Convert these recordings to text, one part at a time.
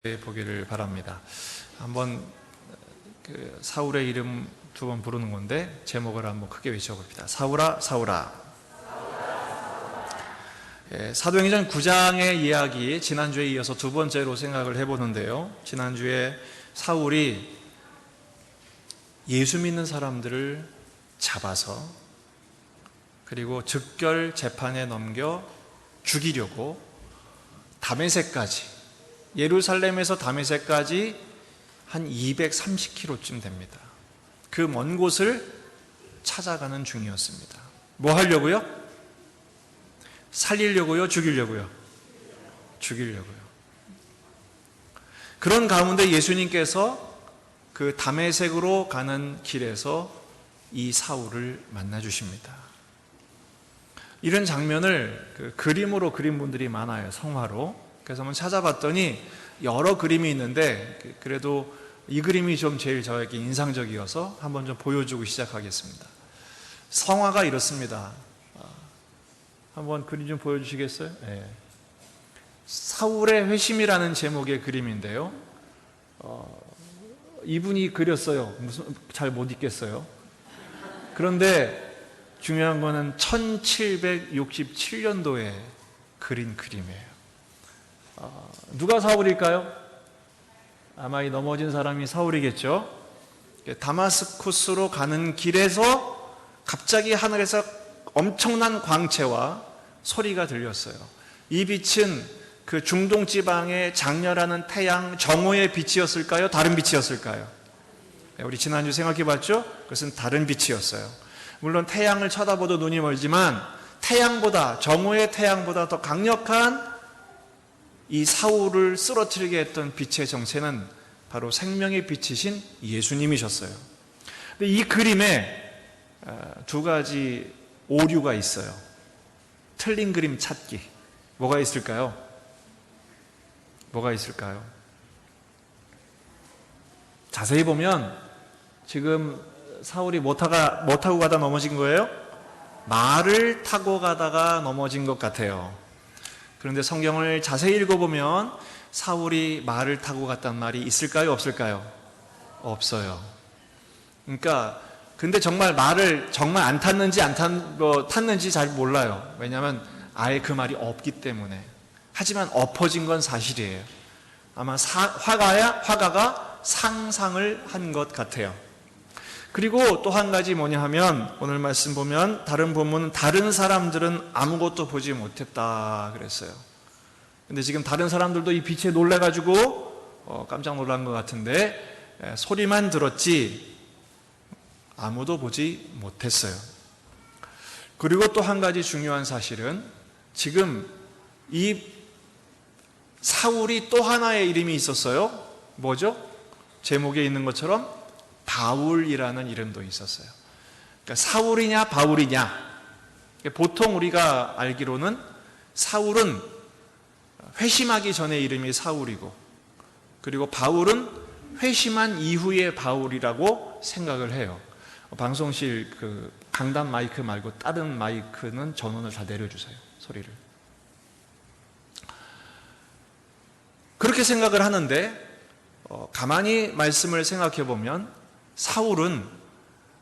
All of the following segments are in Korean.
보기를 바랍니다. 한번 사울의 이름 두 번 부르는 건데 제목을 한번 크게 외쳐봅니다. 사울아 사울아. 사도행전 9장의 이야기, 지난주에 이어서 두 번째로 생각을 해보는데요, 지난주에 사울이 예수 믿는 사람들을 잡아서 그리고 즉결 재판에 넘겨 죽이려고 다메섹까지, 예루살렘에서 다메섹까지 한 230km쯤 됩니다. 그 먼 곳을 찾아가는 중이었습니다. 뭐 하려고요? 살리려고요? 죽이려고요? 죽이려고요. 그런 가운데 예수님께서 그 다메섹으로 가는 길에서 이 사울을 만나 주십니다. 이런 장면을 그림으로 그린 분들이 많아요, 성화로. 그래서 한번 찾아봤더니 여러 그림이 있는데 그래도 이 그림이 좀 제일 저에게 인상적이어서 한번 좀 보여주고 시작하겠습니다. 성화가 이렇습니다. 한번 그림 좀 보여주시겠어요? 네. 사울의 회심이라는 제목의 그림인데요, 이분이 그렸어요. 무슨 잘 못 읽겠어요. 그런데 중요한 거는 1767년도에 그린 그림이에요. 누가 사울일까요? 아마 이 넘어진 사람이 사울이겠죠. 다마스쿠스로 가는 길에서 갑자기 하늘에서 엄청난 광채와 소리가 들렸어요. 이 빛은 그 중동 지방의 장렬하는 태양 정오의 빛이었을까요? 다른 빛이었을까요? 우리 지난주 생각해 봤죠? 그것은 다른 빛이었어요. 물론 태양을 쳐다봐도 눈이 멀지만 태양보다, 정오의 태양보다 더 강력한 이 사울을 쓰러뜨리게 했던 빛의 정체는 바로 생명의 빛이신 예수님이셨어요. 근데 이 그림에 두 가지 오류가 있어요. 틀린 그림 찾기. 뭐가 있을까요? 뭐가 있을까요? 자세히 보면 지금 사울이 뭐 타고 가다 넘어진 거예요? 말을 타고 가다가 넘어진 것 같아요. 그런데 성경을 자세히 읽어보면 사울이 말을 타고 갔단 말이 있을까요? 없을까요? 없어요. 그러니까 근데 정말 말을 정말 안 탔는지 탔는지 잘 몰라요. 왜냐하면 아예 그 말이 없기 때문에. 하지만 엎어진 건 사실이에요. 아마 화가가 상상을 한 것 같아요. 그리고 또 한 가지 뭐냐 하면, 오늘 말씀 보면 다른 본문은 다른 사람들은 아무것도 보지 못했다 그랬어요. 근데 지금 다른 사람들도 이 빛에 놀라가지고 깜짝 놀란 것 같은데, 소리만 들었지 아무도 보지 못했어요. 그리고 또 한 가지 중요한 사실은, 지금 이 사울이 또 하나의 이름이 있었어요. 뭐죠? 제목에 있는 것처럼 바울이라는 이름도 있었어요. 그러니까 사울이냐 바울이냐. 보통 우리가 알기로는 사울은 회심하기 전에 이름이 사울이고, 그리고 바울은 회심한 이후의 바울이라고 생각을 해요. 방송실 그 강단 마이크 말고 다른 마이크는 전원을 다 내려주세요, 소리를. 그렇게 생각을 하는데 가만히 말씀을 생각해 보면 사울은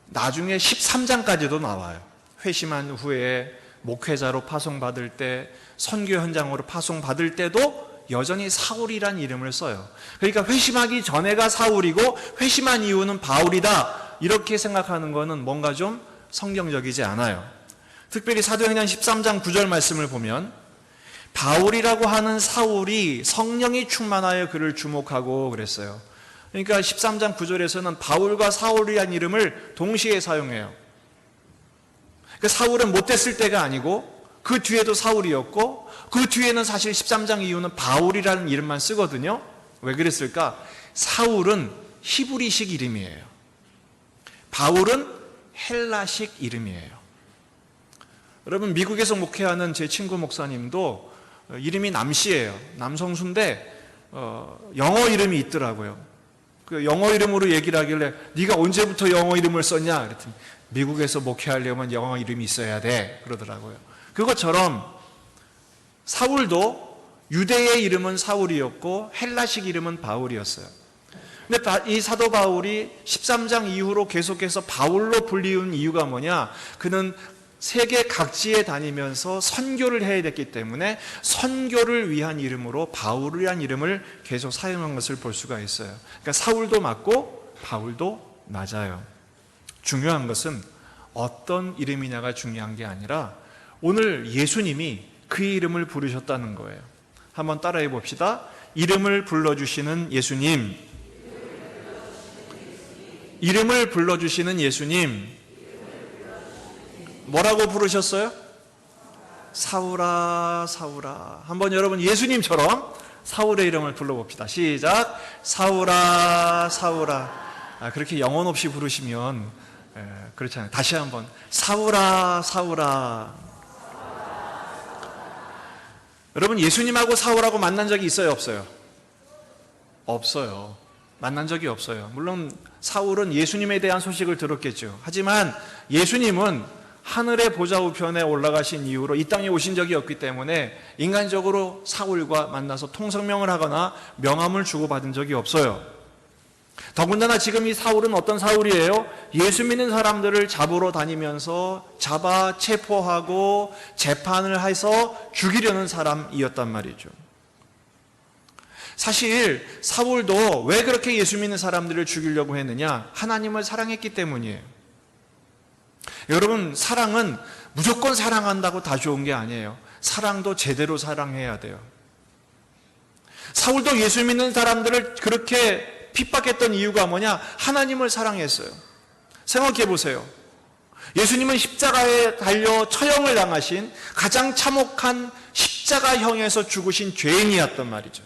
나중에 13장까지도 나와요. 회심한 후에 목회자로 파송받을 때, 선교 현장으로 파송받을 때도 여전히 사울이란 이름을 써요. 그러니까 회심하기 전에가 사울이고 회심한 이후는 바울이다, 이렇게 생각하는 것은 뭔가 좀 성경적이지 않아요. 특별히 사도행전 13장 9절 말씀을 보면 바울이라고 하는 사울이 성령이 충만하여 그를 주목하고 그랬어요. 그러니까 13장 9절에서는 바울과 사울이라는 이름을 동시에 사용해요. 그러니까 사울은 못됐을 때가 아니고 그 뒤에도 사울이었고, 그 뒤에는 사실 13장 이후는 바울이라는 이름만 쓰거든요. 왜 그랬을까? 사울은 히브리식 이름이에요. 바울은 헬라식 이름이에요. 여러분, 미국에서 목회하는 제 친구 목사님도 이름이 남씨예요. 남성수인데 영어 이름이 있더라고요. 그 영어 이름으로 얘기를 하길래 네가 언제부터 영어 이름을 썼냐 그랬더니 미국에서 목회하려면 영어 이름이 있어야 돼 그러더라고요. 그것처럼 사울도 유대의 이름은 사울이었고 헬라식 이름은 바울이었어요. 근데 이 사도 바울이 13장 이후로 계속해서 바울로 불리운 이유가 뭐냐? 그는 세계 각지에 다니면서 선교를 해야 됐기 때문에 선교를 위한 이름으로 바울이라는 이름을 계속 사용한 것을 볼 수가 있어요. 그러니까 사울도 맞고 바울도 맞아요. 중요한 것은 어떤 이름이냐가 중요한 게 아니라 오늘 예수님이 그의 이름을 부르셨다는 거예요. 한번 따라해 봅시다. 이름을 불러주시는 예수님. 이름을 불러주시는 예수님. 뭐라고 부르셨어요? 사울아, 사울아. 한번 여러분 예수님처럼 사울의 이름을 불러봅시다. 시작. 사울아, 사울아. 그렇게 영혼 없이 부르시면 그렇잖아요. 다시 한번 사울아, 사울아. 여러분 예수님하고 사울하고 만난 적이 있어요, 없어요? 없어요. 만난 적이 없어요. 물론 사울은 예수님에 대한 소식을 들었겠죠. 하지만 예수님은 하늘의 보좌 우편에 올라가신 이후로 이 땅에 오신 적이 없기 때문에 인간적으로 사울과 만나서 통성명을 하거나 명함을 주고받은 적이 없어요. 더군다나 지금 이 사울은 어떤 사울이에요? 예수 믿는 사람들을 잡으러 다니면서 잡아 체포하고 재판을 해서 죽이려는 사람이었단 말이죠. 사실 사울도 왜 그렇게 예수 믿는 사람들을 죽이려고 했느냐? 하나님을 사랑했기 때문이에요. 여러분, 사랑은 무조건 사랑한다고 다 좋은 게 아니에요. 사랑도 제대로 사랑해야 돼요. 사울도 예수 믿는 사람들을 그렇게 핍박했던 이유가 뭐냐? 하나님을 사랑했어요. 생각해 보세요. 예수님은 십자가에 달려 처형을 당하신 가장 참혹한 십자가형에서 죽으신 죄인이었단 말이죠.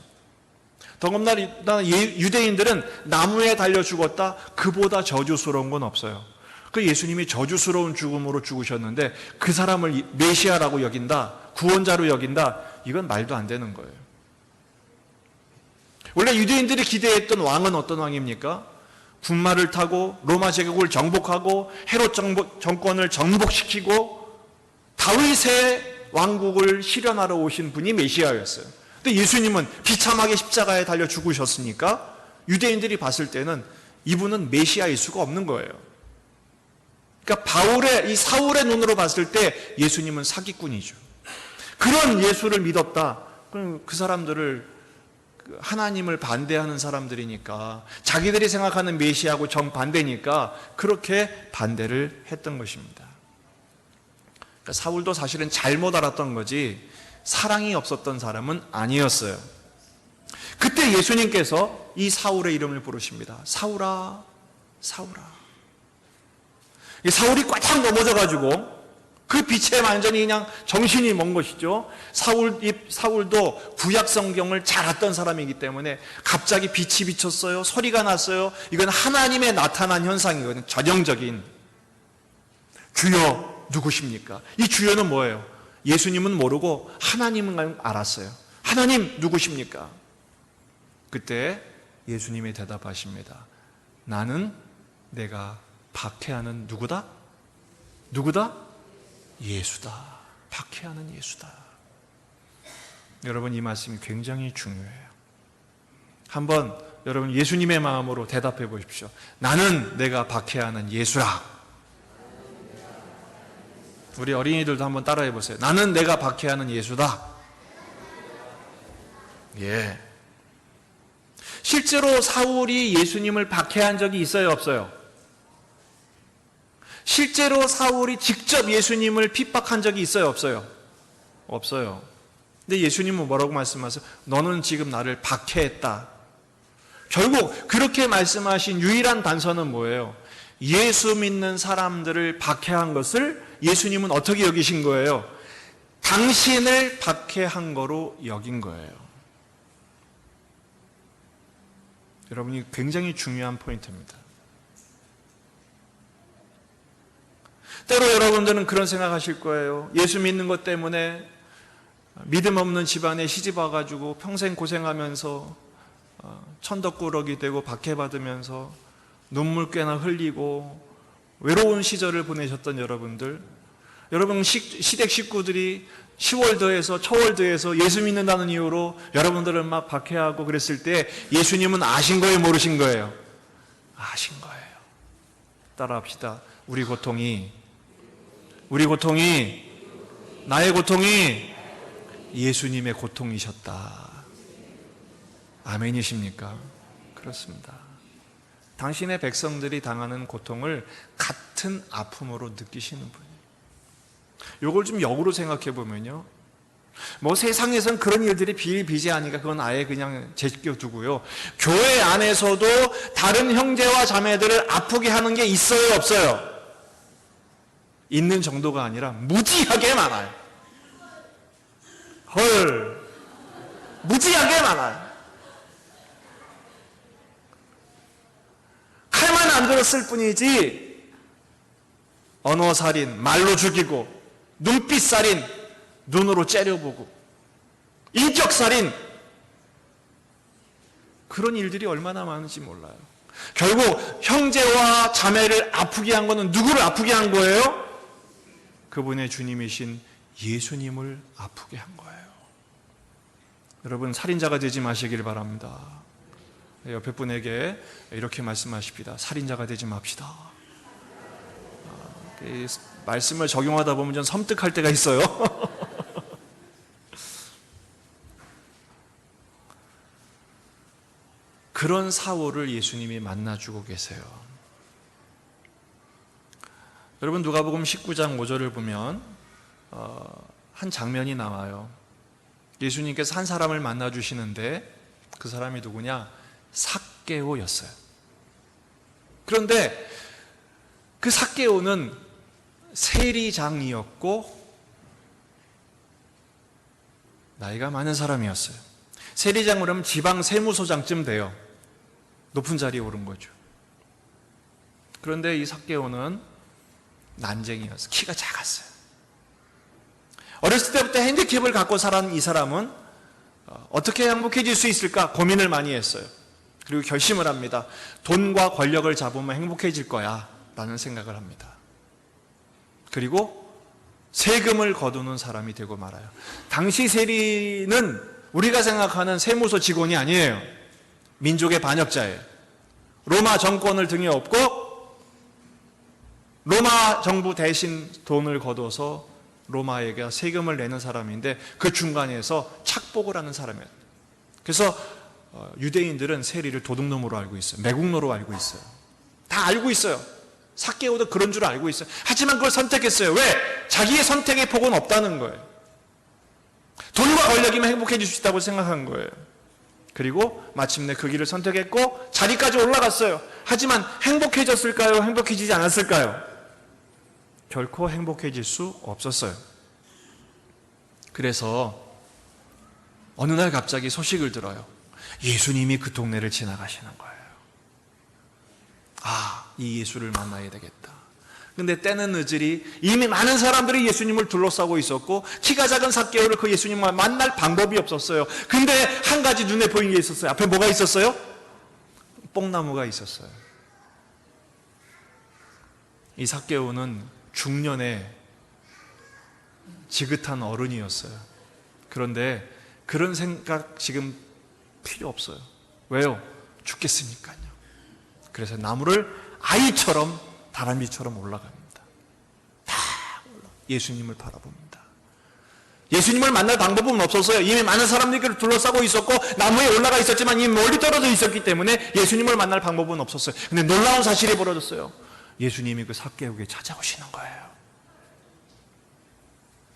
더군다나 유대인들은 나무에 달려 죽었다. 그보다 저주스러운 건 없어요. 그 예수님이 저주스러운 죽음으로 죽으셨는데 그 사람을 메시아라고 여긴다, 구원자로 여긴다, 이건 말도 안 되는 거예요. 원래 유대인들이 기대했던 왕은 어떤 왕입니까? 군마를 타고 로마 제국을 정복하고 헤롯 정권을 정복시키고 다윗의 왕국을 실현하러 오신 분이 메시아였어요. 근데 예수님은 비참하게 십자가에 달려 죽으셨으니까 유대인들이 봤을 때는 이분은 메시아일 수가 없는 거예요. 그러니까 이 사울의 눈으로 봤을 때 예수님은 사기꾼이죠. 그런 예수를 믿었다. 그럼 그 사람들을 하나님을 반대하는 사람들이니까 자기들이 생각하는 메시아하고 정반대니까 그렇게 반대를 했던 것입니다. 그러니까 사울도 사실은 잘못 알았던 거지 사랑이 없었던 사람은 아니었어요. 그때 예수님께서 이 사울의 이름을 부르십니다. 사울아, 사울아. 사울이 꽉 넘어져가지고 그 빛에 완전히 그냥 정신이 먼 것이죠. 사울도 구약 성경을 잘 알았던 사람이기 때문에 갑자기 빛이 비쳤어요. 소리가 났어요. 이건 하나님의 나타난 현상이거든요. 전형적인. 주여 누구십니까? 이 주여는 뭐예요? 예수님은 모르고 하나님은 알았어요. 하나님 누구십니까? 그때 예수님이 대답하십니다. 나는 내가 박해하는 누구다? 누구다? 예수다. 박해하는 예수다. 여러분 이 말씀이 굉장히 중요해요. 한번 여러분 예수님의 마음으로 대답해 보십시오. 나는 내가 박해하는 예수라. 우리 어린이들도 한번 따라해 보세요. 나는 내가 박해하는 예수다. 예. 실제로 사울이 예수님을 박해한 적이 있어요, 없어요? 실제로 사울이 직접 예수님을 핍박한 적이 있어요, 없어요? 없어요. 근데 예수님은 뭐라고 말씀하세요? 너는 지금 나를 박해했다. 결국 그렇게 말씀하신 유일한 단서는 뭐예요? 예수 믿는 사람들을 박해한 것을 예수님은 어떻게 여기신 거예요? 당신을 박해한 거로 여긴 거예요. 여러분이 굉장히 중요한 포인트입니다. 때로 여러분들은 그런 생각하실 거예요. 예수 믿는 것 때문에 믿음 없는 집안에 시집 와가지고 평생 고생하면서 천덕꾸러기 되고 박해받으면서 눈물 꽤나 흘리고 외로운 시절을 보내셨던 여러분들, 여러분 시댁 식구들이 10월더에서 초월더에서 예수 믿는다는 이유로 여러분들을 막 박해하고 그랬을 때 예수님은 아신 거예요, 모르신 거예요? 아신 거예요. 따라합시다. 우리 고통이 나의 고통이 예수님의 고통이셨다. 아멘이십니까? 그렇습니다. 당신의 백성들이 당하는 고통을 같은 아픔으로 느끼시는 분이에요. 이걸 좀 역으로 생각해 보면요, 뭐 세상에선 그런 일들이 비일비재하니까 그건 아예 그냥 제껴두고요, 교회 안에서도 다른 형제와 자매들을 아프게 하는 게 있어요, 없어요? 있는 정도가 아니라 무지하게 많아요. 헐, 무지하게 많아요. 칼만 안 들었을 뿐이지 언어살인, 말로 죽이고, 눈빛살인, 눈으로 째려보고, 인격살인, 그런 일들이 얼마나 많은지 몰라요. 결국 형제와 자매를 아프게 한 거는 누구를 아프게 한 거예요? 그분의 주님이신 예수님을 아프게 한 거예요. 여러분, 살인자가 되지 마시길 바랍니다. 옆에 분에게 이렇게 말씀하십시다. 살인자가 되지 맙시다. 이 말씀을 적용하다 보면 좀 섬뜩할 때가 있어요. 그런 사울을 예수님이 만나주고 계세요. 여러분, 누가복음 19장 5절을 보면 한 장면이 나와요. 예수님께서 한 사람을 만나주시는데 그 사람이 누구냐? 삭개오였어요. 그런데 그 삭개오는 세리장이었고 나이가 많은 사람이었어요. 세리장 그러면 지방 세무소장쯤 돼요. 높은 자리에 오른 거죠. 그런데 이 삭개오는 난쟁이였어요. 키가 작았어요. 어렸을 때부터 핸디캡을 갖고 살아온 이 사람은 어떻게 행복해질 수 있을까 고민을 많이 했어요. 그리고 결심을 합니다. 돈과 권력을 잡으면 행복해질 거야 라는 생각을 합니다. 그리고 세금을 거두는 사람이 되고 말아요. 당시 세리는 우리가 생각하는 세무서 직원이 아니에요. 민족의 반역자예요. 로마 정권을 등에 업고 로마 정부 대신 돈을 거둬서 로마에게 세금을 내는 사람인데 그 중간에서 착복을 하는 사람이에요. 그래서 유대인들은 세리를 도둑놈으로 알고 있어요. 매국노로 알고 있어요. 다 알고 있어요. 삭개오도 그런 줄 알고 있어요. 하지만 그걸 선택했어요. 왜? 자기의 선택의 폭은 없다는 거예요. 돈과 권력이면 행복해질 수 있다고 생각한 거예요. 그리고 마침내 그 길을 선택했고 자리까지 올라갔어요. 하지만 행복해졌을까요? 행복해지지 않았을까요? 결코 행복해질 수 없었어요. 그래서 어느 날 갑자기 소식을 들어요. 예수님이 그 동네를 지나가시는 거예요. 이 예수를 만나야 되겠다. 근데 때는 늦으리 이미 많은 사람들이 예수님을 둘러싸고 있었고 키가 작은 삭개오를 그 예수님을 만날 방법이 없었어요. 근데 한 가지 눈에 보이는 게 있었어요. 앞에 뭐가 있었어요? 뽕나무가 있었어요. 이 삭개오는 중년의 지긋한 어른이었어요. 그런데 그런 생각 지금 필요 없어요. 왜요? 죽겠으니까요. 그래서 나무를 아이처럼 다람쥐처럼 올라갑니다. 다 예수님을 바라봅니다. 예수님을 만날 방법은 없었어요. 이미 많은 사람들이 둘러싸고 있었고 나무에 올라가 있었지만 이미 멀리 떨어져 있었기 때문에 예수님을 만날 방법은 없었어요. 근데 놀라운 사실이 벌어졌어요. 예수님이 그 삭개오에게 찾아오시는 거예요.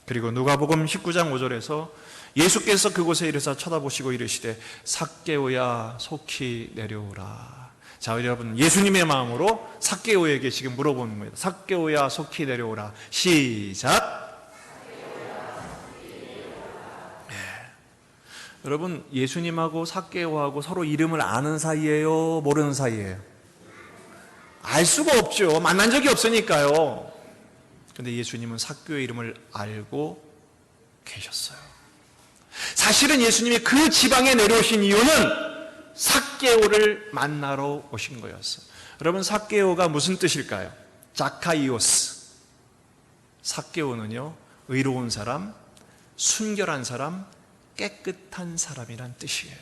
그리고 누가복음 19장 5절에서 예수께서 그곳에 이르사 쳐다보시고 이르시되 삭개오야 속히 내려오라. 자, 여러분, 예수님의 마음으로 삭개오에게 지금 물어보는 거예요. 삭개오야 속히 내려오라. 시작. 네. 여러분, 예수님하고 삭개오하고 서로 이름을 아는 사이예요? 모르는 사이예요? 알 수가 없죠. 만난 적이 없으니까요. 그런데 예수님은 삭개오의 이름을 알고 계셨어요. 사실은 예수님이 그 지방에 내려오신 이유는 삭개오를 만나러 오신 거였어요. 여러분, 삭개오가 무슨 뜻일까요? 자카이오스. 삭개오는요, 의로운 사람, 순결한 사람, 깨끗한 사람이란 뜻이에요.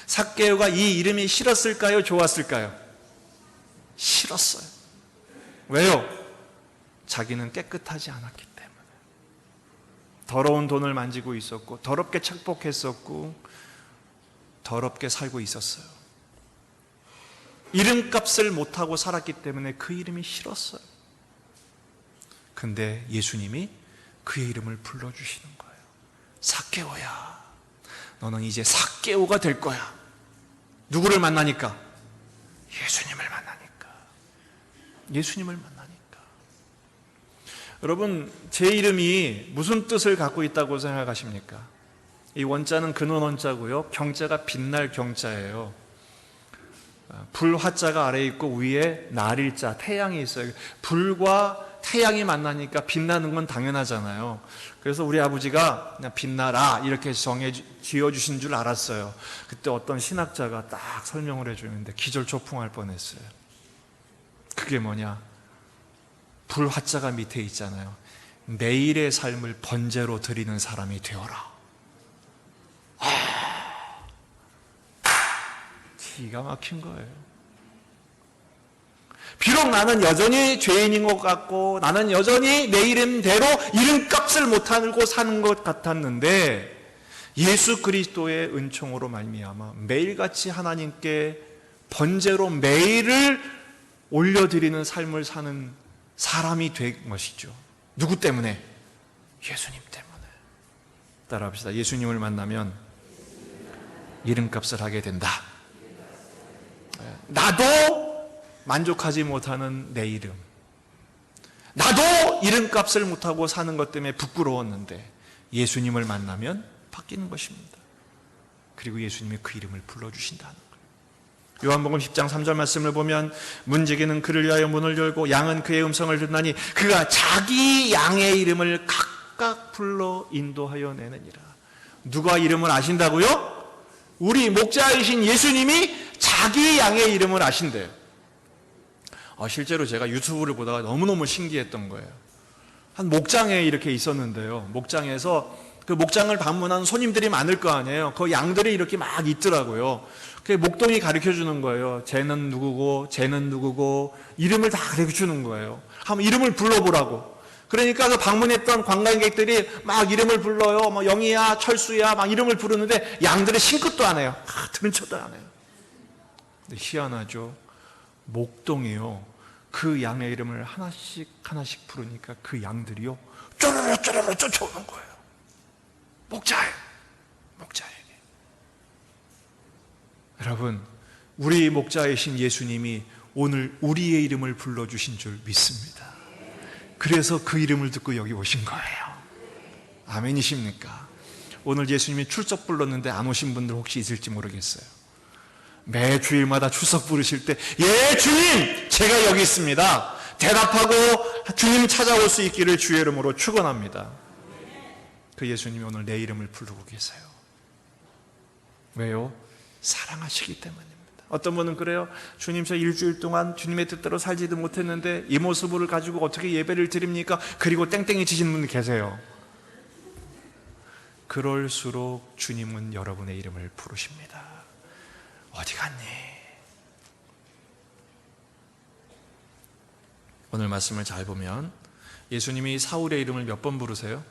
삭개오가 이 이름이 싫었을까요? 좋았을까요? 싫었어요. 왜요? 자기는 깨끗하지 않았기 때문에. 더러운 돈을 만지고 있었고, 더럽게 착복했었고, 더럽게 살고 있었어요. 이름값을 못하고 살았기 때문에 그 이름이 싫었어요. 근데 예수님이 그의 이름을 불러주시는 거예요. 삭개오야, 너는 이제 삭개오가 될 거야. 누구를 만나니까? 예수님을 만나니까. 예수님을 만나니까. 여러분, 제 이름이 무슨 뜻을 갖고 있다고 생각하십니까? 이 원자는 근원 원자고요, 경자가 빛날 경자예요. 불 화자가 아래에 있고 위에 날일자, 태양이 있어요. 불과 태양이 만나니까 빛나는 건 당연하잖아요. 그래서 우리 아버지가 그냥 빛나라 이렇게 지어주신 줄 알았어요. 그때 어떤 신학자가 딱 설명을 해주는데 기절초풍할 뻔했어요. 그게 뭐냐? 불 화자가 밑에 있잖아요. 매일의 삶을 번제로 드리는 사람이 되어라. 기가 막힌 거예요. 비록 나는 여전히 죄인인 것 같고, 나는 여전히 내 이름대로 이름값을 못하고 사는 것 같았는데, 예수 그리스도의 은총으로 말미암아 매일같이 하나님께 번제로 매일을 올려드리는 삶을 사는 사람이 된 것이죠. 누구 때문에? 예수님 때문에. 따라합시다. 예수님을 만나면 이름값을 하게 된다. 나도 만족하지 못하는 내 이름, 나도 이름값을 못하고 사는 것 때문에 부끄러웠는데 예수님을 만나면 바뀌는 것입니다. 그리고 예수님이 그 이름을 불러주신다는 거예요. 요한복음 10장 3절 말씀을 보면, 문지기는 그를 위하여 문을 열고 양은 그의 음성을 듣나니 그가 자기 양의 이름을 각각 불러 인도하여 내느니라. 누가 이름을 아신다고요? 우리 목자이신 예수님이 자기 양의 이름을 아신대요. 실제로 제가 유튜브를 보다가 너무너무 신기했던 거예요. 한 목장에 이렇게 있었는데요. 목장에서 그 목장을 방문한 손님들이 많을 거 아니에요. 그 양들이 이렇게 막 있더라고요. 그 목동이 가르쳐 주는 거예요. 쟤는 누구고, 쟤는 누구고, 이름을 다 가르쳐 주는 거예요. 한번 이름을 불러보라고. 그러니까 그 방문했던 관광객들이 막 이름을 불러요. 뭐 영희야, 철수야, 막 이름을 부르는데 양들이 싱긋도 안 해요. 들은 척도 안 해요. 근데 희한하죠. 목동이요, 그 양의 이름을 하나씩 하나씩 부르니까 그 양들이요 쪼르르 쪼르르 쫓아오는 거예요. 목자에게. 여러분, 우리 목자이신 예수님이 오늘 우리의 이름을 불러주신 줄 믿습니다. 그래서 그 이름을 듣고 여기 오신 거예요. 아멘이십니까? 오늘 예수님이 출석 불렀는데 안 오신 분들 혹시 있을지 모르겠어요. 매 주일마다 출석 부르실 때, 예 주님, 제가 여기 있습니다, 대답하고 주님 찾아올 수 있기를 주의 이름으로 축원합니다. 그 예수님이 오늘 내 이름을 부르고 계세요. 왜요? 사랑하시기 때문입니다. 어떤 분은 그래요. 주님, 저 일주일 동안 주님의 뜻대로 살지도 못했는데 이 모습을 가지고 어떻게 예배를 드립니까? 그리고 땡땡이 치시는 분 계세요. 그럴수록 주님은 여러분의 이름을 부르십니다. 어디 갔니? 오늘 말씀을 잘 보면 예수님이 사울의 이름을 몇 번 부르세요?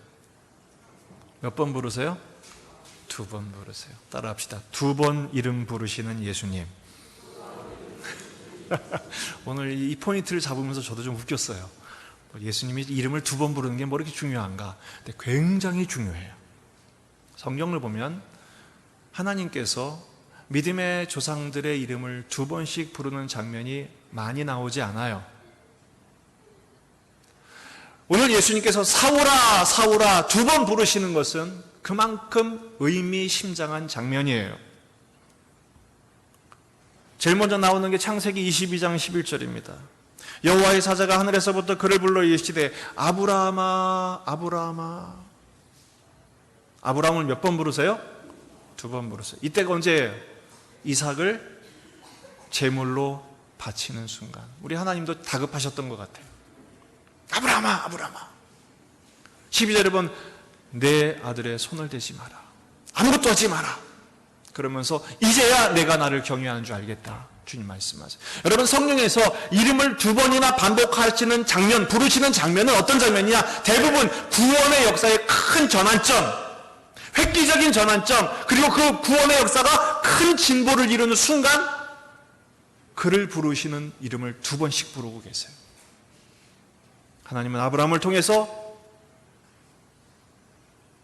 몇 번 부르세요? 2번 부르세요. 따라합시다. 2번 이름 부르시는 예수님. 오늘 이 포인트를 잡으면서 저도 좀 웃겼어요. 예수님이 이름을 2번 부르는 게 뭐 이렇게 중요한가? 근데 굉장히 중요해요. 성경을 보면 하나님께서 믿음의 조상들의 이름을 2번씩 부르는 장면이 많이 나오지 않아요. 오늘 예수님께서 사울아 사울아 2번 부르시는 것은 그만큼 의미심장한 장면이에요. 제일 먼저 나오는 게 창세기 22장 11절입니다. 여호와의 사자가 하늘에서부터 그를 불러 이르시되 아브라함아 아브라함아. 아브라함을 몇 번 부르세요? 2번 부르세요. 이때가 언제예요? 이삭을 제물로 바치는 순간. 우리 하나님도 다급하셨던 것 같아요. 아브라함아, 아브라함아. 12절에 보면 내 아들의 손을 대지 마라. 아무것도 하지 마라. 그러면서 이제야 내가 나를 경외하는 줄 알겠다. 주님 말씀하세요. 여러분, 성경에서 이름을 두 번이나 반복하시는 장면, 부르시는 장면은 어떤 장면이냐? 대부분 구원의 역사의 큰 전환점, 획기적인 전환점, 그리고 그 구원의 역사가 큰 진보를 이루는 순간 그를 부르시는 이름을 두 번씩 부르고 계세요. 하나님은 아브라함을 통해서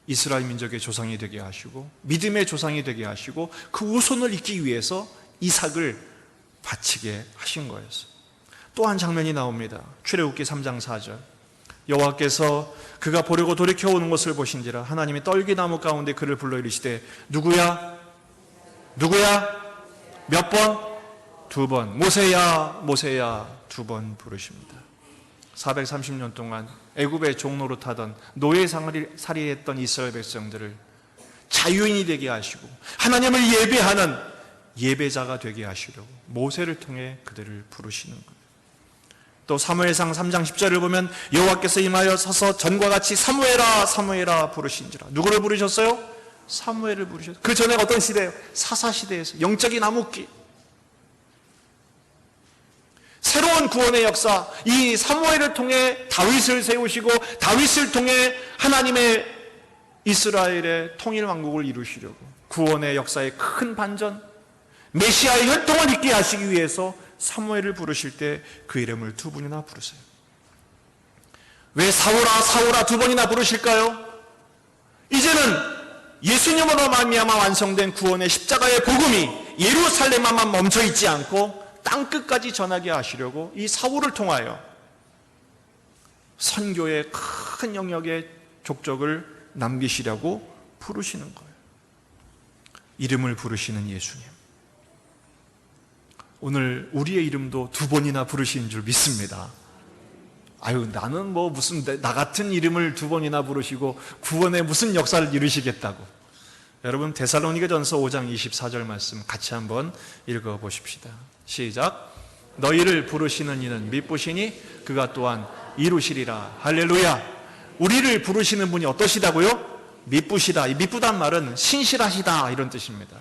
이스라엘 민족의 조상이 되게 하시고 믿음의 조상이 되게 하시고 그 후손을 잇기 위해서 이삭을 바치게 하신 거였어요. 또 한 장면이 나옵니다. 출애굽기 3장 4절. 여호와께서 그가 보려고 돌이켜오는 것을 보신지라 하나님이 떨기나무 가운데 그를 불러 이르시되 누구야? 누구야? 몇 번? 두 번. 모세야, 모세야 두 번 부르십니다. 430년 동안 애굽의 종로로 타던 노예살이했던 이스라엘 백성들을 자유인이 되게 하시고 하나님을 예배하는 예배자가 되게 하시려고 모세를 통해 그들을 부르시는 거예요. 또 사무엘상 3장 10절을 보면 여호와께서 임하여 서서 전과 같이 사무엘아 사무엘아 부르신지라. 누구를 부르셨어요? 사무엘을 부르셨어요. 그 전에 어떤 시대예요? 사사시대에서 영적인 암흑기, 새로운 구원의 역사, 이 사무엘을 통해 다윗을 세우시고 다윗을 통해 하나님의 이스라엘의 통일 왕국을 이루시려고 구원의 역사의 큰 반전, 메시아의 혈통을 있게 하시기 위해서 사무엘을 부르실 때 그 이름을 두 번이나 부르세요. 왜 사울아 사울아 두 번이나 부르실까요? 이제는 예수님으로 말미암아 완성된 구원의 십자가의 복음이 예루살렘만 멈춰 있지 않고 땅 끝까지 전하게 하시려고 이 사울을 통하여 선교의 큰 영역의 족적을 남기시려고 부르시는 거예요. 이름을 부르시는 예수님. 오늘 우리의 이름도 두 번이나 부르시는 줄 믿습니다. 아유, 나는 뭐 무슨 나 같은 이름을 두 번이나 부르시고 구원에 무슨 역사를 이루시겠다고. 여러분, 데살로니가전서 5장 24절 말씀 같이 한번 읽어보십시다. 시작. 너희를 부르시는 이는 미쁘시니 그가 또한 이루시리라. 할렐루야. 우리를 부르시는 분이 어떠시다고요? 미쁘시다. 이 미쁘단 말은 신실하시다 이런 뜻입니다.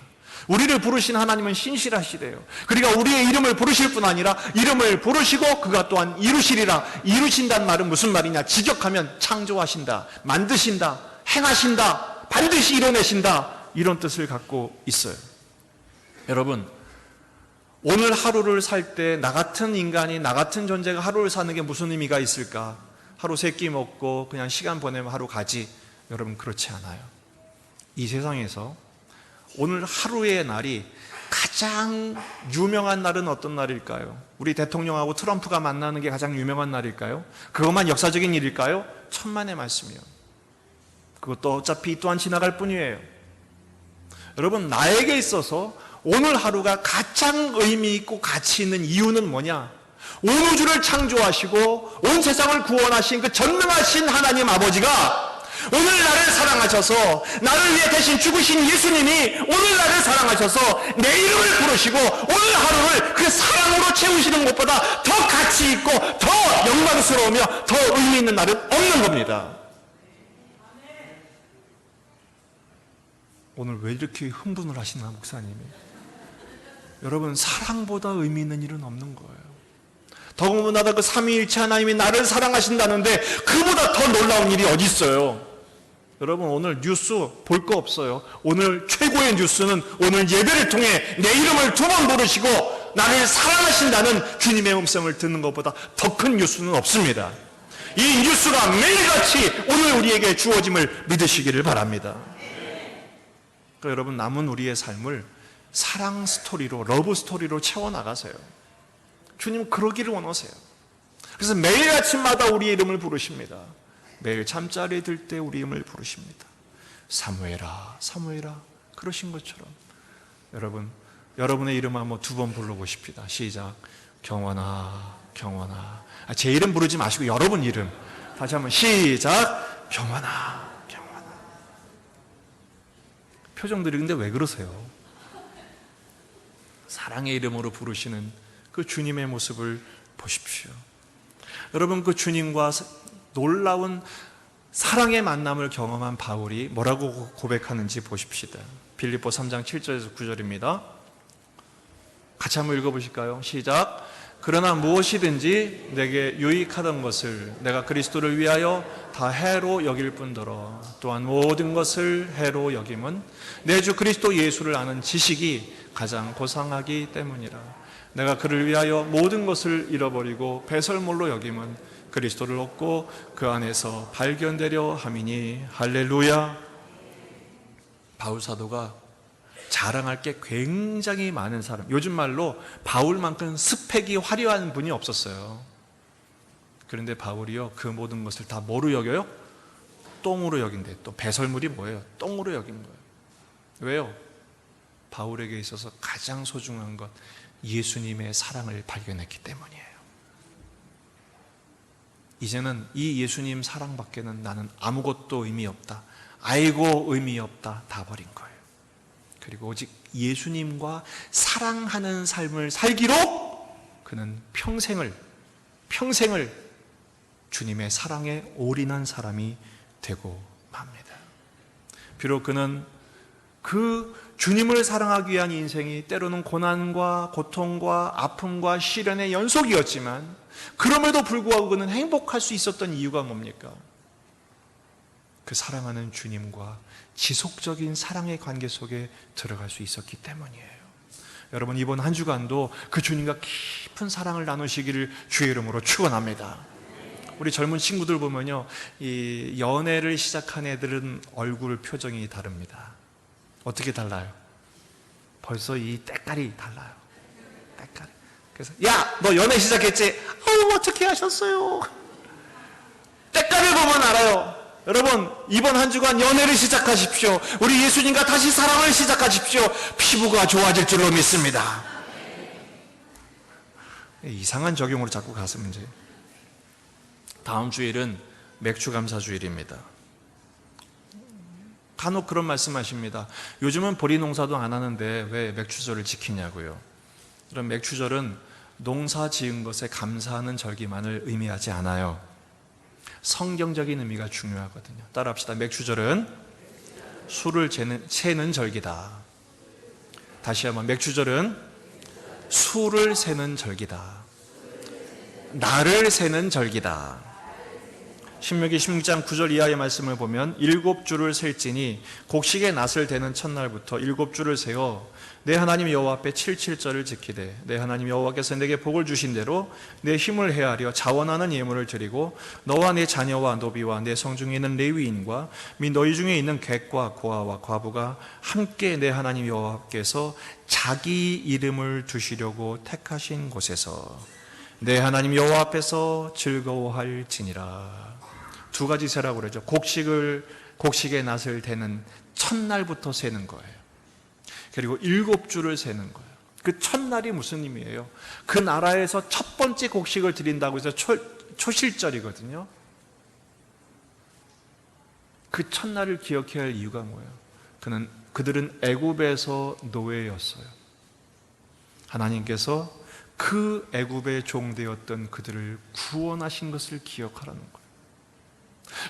우리를 부르신 하나님은 신실하시대요. 그러니까 우리의 이름을 부르실 뿐 아니라 이름을 부르시고 그가 또한 이루시리라. 이루신다는 말은 무슨 말이냐? 직역하면 창조하신다, 만드신다, 행하신다, 반드시 이뤄내신다, 이런 뜻을 갖고 있어요. 여러분, 오늘 하루를 살 때 나 같은 인간이, 나 같은 존재가 하루를 사는 게 무슨 의미가 있을까? 하루 세 끼 먹고 그냥 시간 보내면 하루 가지. 여러분, 그렇지 않아요. 이 세상에서 오늘 하루의 날이 가장 유명한 날은 어떤 날일까요? 우리 대통령하고 트럼프가 만나는 게 가장 유명한 날일까요? 그것만 역사적인 일일까요? 천만의 말씀이요. 그것도 어차피 이 또한 지나갈 뿐이에요. 여러분, 나에게 있어서 오늘 하루가 가장 의미 있고 가치 있는 이유는 뭐냐? 온 우주를 창조하시고 온 세상을 구원하신 그 전능하신 하나님 아버지가 오늘 나를 사랑하셔서 나를 위해 대신 죽으신 예수님이 오늘 나를 사랑하셔서 내 이름을 부르시고 오늘 하루를 그 사랑으로 채우시는 것보다 더 가치 있고 더 영광스러우며 더 의미 있는 날은 없는 겁니다. 오늘 왜 이렇게 흥분을 하시나, 목사님이? 여러분, 사랑보다 의미 있는 일은 없는 거예요. 더군다나 그 삼위일체 하나님이 나를 사랑하신다는데 그보다 더 놀라운 일이 어디 있어요? 여러분, 오늘 뉴스 볼 거 없어요. 오늘 최고의 뉴스는 오늘 예배를 통해 내 이름을 두 번 부르시고 나를 사랑하신다는 주님의 음성을 듣는 것보다 더 큰 뉴스는 없습니다. 이 뉴스가 매일같이 오늘 우리에게 주어짐을 믿으시기를 바랍니다. 그러니까 여러분, 남은 우리의 삶을 사랑 스토리로, 러브 스토리로 채워나가세요. 주님 그러기를 원하세요. 그래서 매일 아침마다 우리의 이름을 부르십니다. 매일 잠자리에 들 때 우리 이름을 부르십니다. 사무엘아 사무엘아, 그러신 것처럼 여러분, 여러분의 이름 한번 두 번 불러보십시다. 시작. 경원아 경원아. 제 이름 부르지 마시고 여러분 이름 다시 한번 시작. 경원아 경원아. 표정들이 근데 왜 그러세요? 사랑의 이름으로 부르시는 그 주님의 모습을 보십시오. 여러분, 그 주님과 놀라운 사랑의 만남을 경험한 바울이 뭐라고 고백하는지 보십시다. 빌립보 3장 7절에서 9절입니다. 같이 한번 읽어보실까요? 시작. 그러나 무엇이든지 내게 유익하던 것을 내가 그리스도를 위하여 다 해로 여길 뿐더러 또한 모든 것을 해로 여김은 내 주 그리스도 예수를 아는 지식이 가장 고상하기 때문이라. 내가 그를 위하여 모든 것을 잃어버리고 배설물로 여김은 그리스도를 얻고 그 안에서 발견되려 함이니. 할렐루야. 바울 사도가 자랑할 게 굉장히 많은 사람, 요즘 말로 바울만큼 스펙이 화려한 분이 없었어요. 그런데 바울이요, 그 모든 것을 다 뭐로 여겨요? 똥으로 여긴대. 또 배설물이 뭐예요? 똥으로 여긴 거예요. 왜요? 바울에게 있어서 가장 소중한 것, 예수님의 사랑을 발견했기 때문이에요. 이제는 이 예수님 사랑밖에는 나는 아무것도 의미 없다, 아이고 의미 없다, 다 버린 거예요. 그리고 오직 예수님과 사랑하는 삶을 살기로 그는 평생을 주님의 사랑에 올인한 사람이 되고 맙니다. 비록 그는 그 주님을 사랑하기 위한 인생이 때로는 고난과 고통과 아픔과 시련의 연속이었지만, 그럼에도 불구하고 그는 행복할 수 있었던 이유가 뭡니까? 그 사랑하는 주님과 지속적인 사랑의 관계 속에 들어갈 수 있었기 때문이에요. 여러분, 이번 한 주간도 그 주님과 깊은 사랑을 나누시기를 주의 이름으로 축원합니다. 우리 젊은 친구들 보면요, 이 연애를 시작한 애들은 얼굴 표정이 다릅니다. 어떻게 달라요? 벌써 이 때깔이 달라요. 때깔. 그래서 야, 너 연애 시작했지? 어떻게 하셨어요? 때깔을 보면 알아요. 여러분, 이번 한 주간 연애를 시작하십시오. 우리 예수님과 다시 사랑을 시작하십시오. 피부가 좋아질 줄로 믿습니다. 이상한 적용으로 자꾸 가서 문제예요. 다음 주일은 맥주 감사 주일입니다. 간혹 그런 말씀하십니다. 요즘은 보리 농사도 안 하는데 왜 맥주절을 지키냐고요. 그럼 맥주절은 농사 지은 것에 감사하는 절기만을 의미하지 않아요. 성경적인 의미가 중요하거든요. 따라합시다. 맥주절은 술을 세는 절기다. 다시 한번, 맥주절은 술을 세는 절기다. 날을 세는 절기다. 신명기 16장 9절 이하의 말씀을 보면 7주를 셀지니 곡식의 낫을 대는 첫날부터 7주를 세어 내 하나님 여호와 앞에 77절을 지키되 내 하나님 여호와께서 내게 복을 주신 대로 내 힘을 헤아려 자원하는 예물을 드리고 너와 내 자녀와 노비와 내 성중에 있는 레위인과 및 너희 중에 있는 객과 고아와 과부가 함께 내 하나님 여호와께서 자기 이름을 두시려고 택하신 곳에서 내 하나님 여호와 앞에서 즐거워할지니라. 두 가지 세라고 그러죠. 곡식의 낫을 대는 첫날부터 세는 거예요. 그리고 7주를 세는 거예요. 그 첫날이 무슨 의미예요? 그 나라에서 첫 번째 곡식을 드린다고 해서 초실절이거든요. 그 첫날을 기억해야 할 이유가 뭐예요? 그들은 애굽에서 노예였어요. 하나님께서 그 애굽의 종되었던 그들을 구원하신 것을 기억하라는 거예요.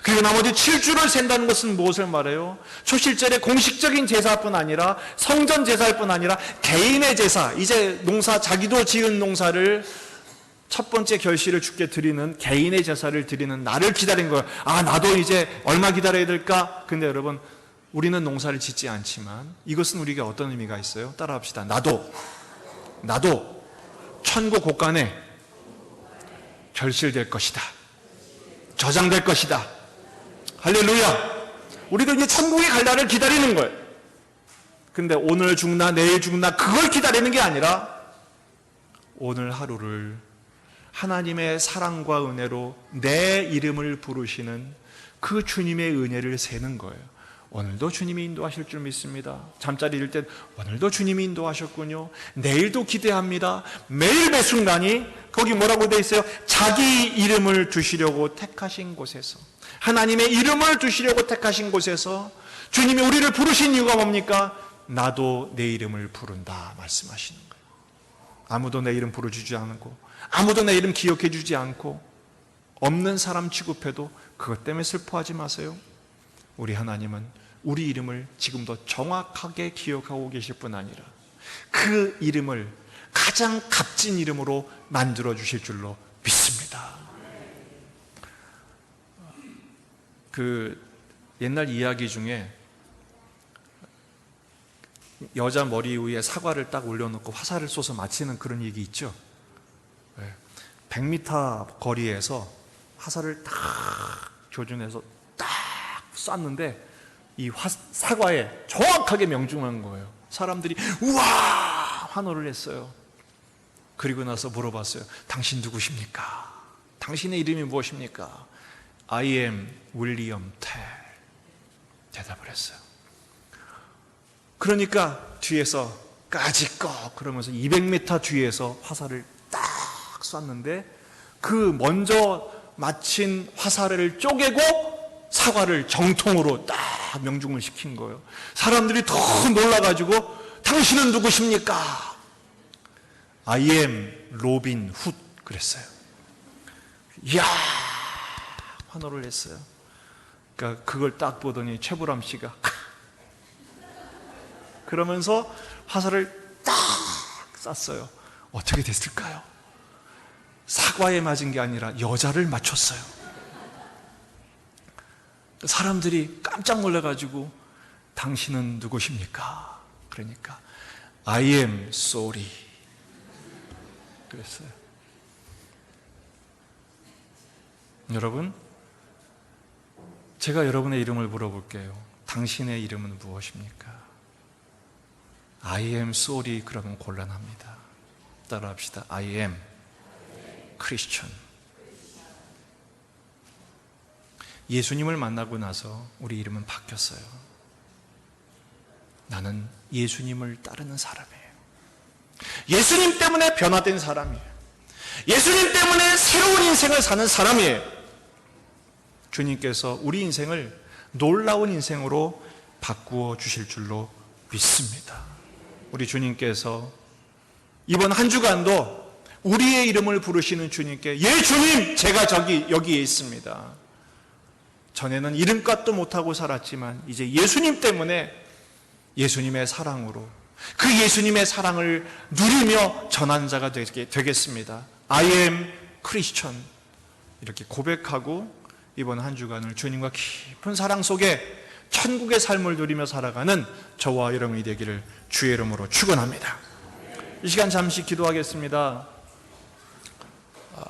그리고 나머지 7주를 센다는 것은 무엇을 말해요? 초실절의 공식적인 제사뿐 아니라 성전 제사일 뿐 아니라 개인의 제사, 이제 자기도 지은 농사를 첫 번째 결실을 주께 드리는 개인의 제사를 드리는 날을 기다린 거예요. 나도 이제 얼마 기다려야 될까? 근데 여러분, 우리는 농사를 짓지 않지만 이것은 우리에게 어떤 의미가 있어요? 따라합시다. 나도 천국 곳간에 결실될 것이다. 저장될 것이다. 할렐루야. 우리도 이제 천국에 갈 날을 기다리는 거예요. 근데 오늘 죽나 내일 죽나 그걸 기다리는 게 아니라 오늘 하루를 하나님의 사랑과 은혜로 내 이름을 부르시는 그 주님의 은혜를 세는 거예요. 오늘도 주님이 인도하실 줄 믿습니다. 잠자리 들 땐 오늘도 주님이 인도하셨군요. 내일도 기대합니다. 매일 매 순간이 거기 뭐라고 돼 있어요? 자기 이름을 두시려고 택하신 곳에서, 하나님의 이름을 두시려고 택하신 곳에서 주님이 우리를 부르신 이유가 뭡니까? 나도 내 이름을 부른다 말씀하시는 거예요. 아무도 내 이름 부르주지 않고, 아무도 내 이름 기억해 주지 않고, 없는 사람 취급해도 그것 때문에 슬퍼하지 마세요. 우리 하나님은 우리 이름을 지금도 정확하게 기억하고 계실 뿐 아니라 그 이름을 가장 값진 이름으로 만들어 주실 줄로 믿습니다. 그 옛날 이야기 중에 여자 머리 위에 사과를 딱 올려놓고 화살을 쏘서 마치는 그런 얘기 있죠. 100m 거리에서 화살을 딱 조준해서 딱 쐈는데 이 사과에 정확하게 명중한 거예요. 사람들이 우와 환호를 했어요. 그리고 나서 물어봤어요. 당신 누구십니까? 당신의 이름이 무엇입니까? I am William Tell. 대답을 했어요. 그러니까 뒤에서 까짓거 그러면서 200m 뒤에서 화살을 딱 쐈는데 그 먼저 맞힌 화살을 쪼개고 사과를 정통으로 딱 명중을 시킨 거예요. 사람들이 더 놀라가지고 당신은 누구십니까? I am 로빈 훗 그랬어요. 이야 환호를 했어요. 그러니까 그걸 딱 보더니 최불암 씨가 그러면서 화살을 딱 쐈어요. 어떻게 됐을까요? 사과에 맞은 게 아니라 여자를 맞췄어요. 사람들이 깜짝 놀라가지고 당신은 누구십니까? 그러니까 I am sorry 그랬어요. 여러분, 제가 여러분의 이름을 물어볼게요. 당신의 이름은 무엇입니까? I am sorry 그러면 곤란합니다. 따라합시다. I am Christian. 예수님을 만나고 나서 우리 이름은 바뀌었어요. 나는 예수님을 따르는 사람이에요. 예수님 때문에 변화된 사람이에요. 예수님 때문에 새로운 인생을 사는 사람이에요. 주님께서 우리 인생을 놀라운 인생으로 바꾸어 주실 줄로 믿습니다. 우리 주님께서 이번 한 주간도 우리의 이름을 부르시는 주님께 예 주님 제가 여기에 있습니다. 전에는 이름값도 못하고 살았지만 이제 예수님 때문에 예수님의 사랑으로 그 예수님의 사랑을 누리며 전한 자가 되겠습니다. I am Christian 이렇게 고백하고 이번 한 주간을 주님과 깊은 사랑 속에 천국의 삶을 누리며 살아가는 저와 여러분이 되기를 주의 이름으로 축원합니다. 이 시간 잠시 기도하겠습니다.